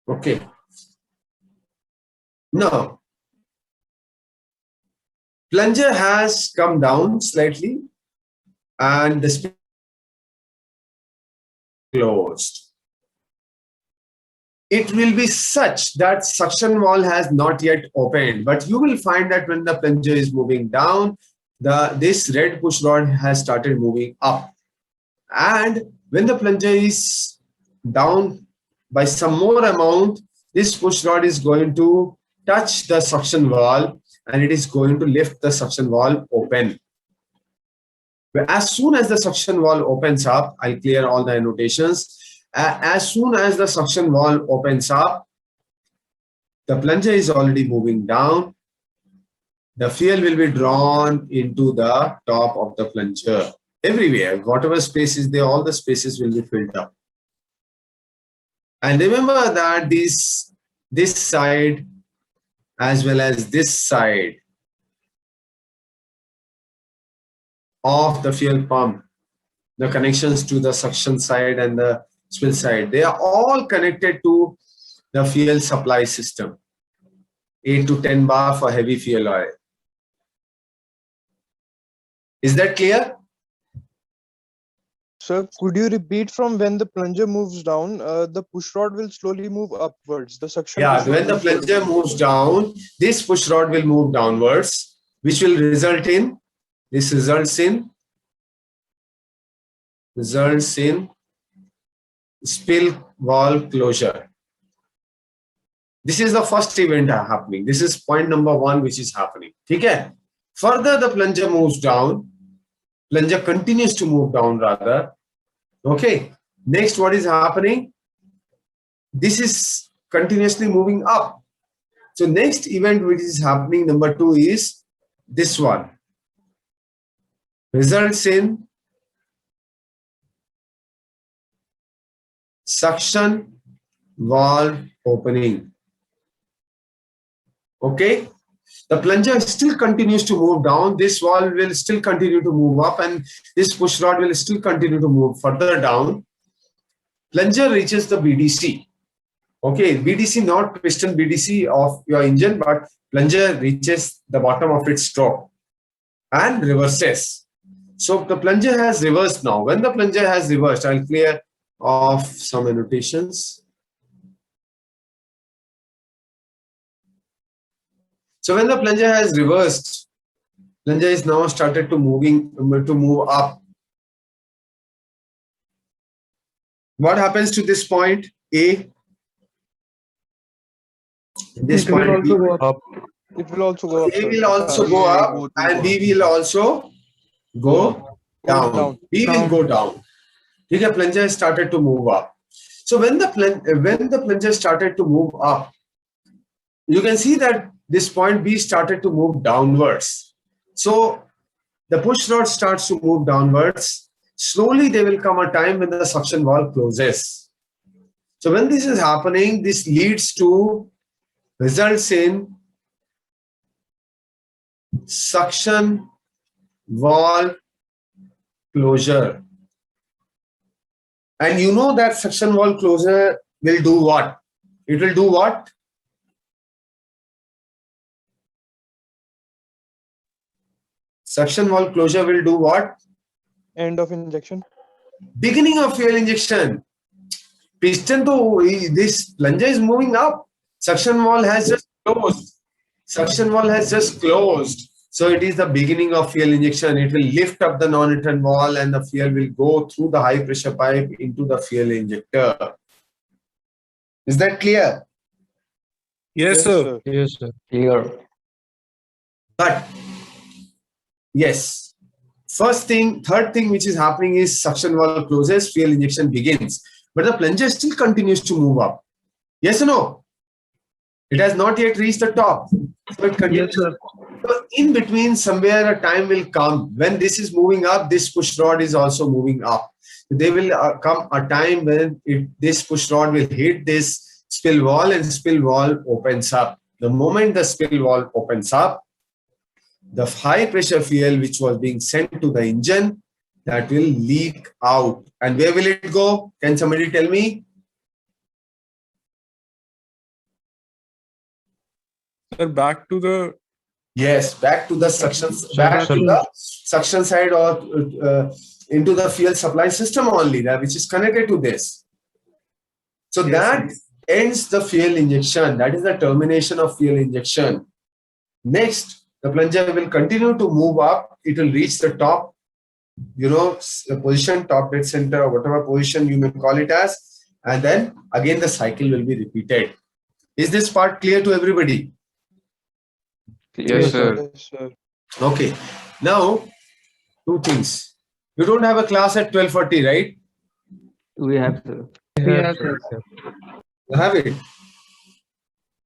Okay. Now, plunger has come down slightly and the spill closed. It will be such that suction valve has not yet opened, but you will find that when the plunger is moving down, this red push rod has started moving up. And when the plunger is down by some more amount, this push rod is going to touch the suction valve and it is going to lift the suction valve open. As soon as the suction valve opens up, I'll clear all the annotations. As soon as the suction valve opens up, the plunger is already moving down. The fuel will be drawn into the top of the plunger. Everywhere, whatever space is there, all the spaces will be filled up. And remember that this side as well as this side of the fuel pump, the connections to the suction side and the spill side, they are all connected to the fuel supply system. 8 to 10 bar for heavy fuel oil. Is that clear? Sir, could you repeat from when the plunger moves down, the push rod will slowly move upwards, the suction? Yeah, when the plunger moves down, this push rod will move downwards, which will result in, this results in spill valve closure. This is the first event happening. This is point number 1 which is happening. Okay? Further, the plunger moves down. Plunger continues to move down rather. Okay. Next, what is happening? This is continuously moving up. So next event which is happening, number 2, is this one. Results in suction valve opening. Okay. The plunger still continues to move down. This valve will still continue to move up and this push rod will still continue to move further down. Plunger reaches the BDC. Okay, BDC, not piston BDC of your engine, but plunger reaches the bottom of its stroke and reverses. So the plunger has reversed now. When the plunger has reversed, I'll clear off some annotations. So when the plunger has reversed, plunger is now started to move up. What happens to this point A? This point B. It will also go up. A will also go up and B will also go down. B will go down. The plunger started to move up. So when the plunger started to move up, you can see that this point B started to move downwards. So the push rod starts to move downwards. Slowly there will come a time when the suction valve closes. So when this is happening, this results in suction valve closure. And you know that suction valve closure will do what? It will do what? Suction valve closure will do what? End of injection. Beginning of fuel injection. Piston to this plunger is moving up. Suction valve has just closed. Suction valve has just closed. So it is the beginning of fuel injection. It will lift up the non-return valve and the fuel will go through the high pressure pipe into the fuel injector. Is that clear? Yes, sir. Yes, sir. Clear. But yes, third thing which is happening is suction valve closes, fuel injection begins. But the plunger still continues to move up. Yes or no? It has not yet reached the top. So it continues. Yes, sir. So in between, somewhere a time will come when this is moving up, this push rod is also moving up. There will come a time when this push rod will hit this spill valve and spill valve opens up. The moment the spill valve opens up, the high pressure fuel which was being sent to the engine, that will leak out. And where will it go? Can somebody tell me? Sir, back to the Yes, back to the back to the suction side, or into the fuel supply system only, that which is connected to this. So that ends the fuel injection. That is the termination of fuel injection. Next, the plunger will continue to move up. It will reach the top, position, top dead center, or whatever position you may call it as. And then again, the cycle will be repeated. Is this part clear to everybody? Yes, sir. Yes, sir. Okay. Now, two things. You don't have a class at 12:40, right? We have, sir. You have it.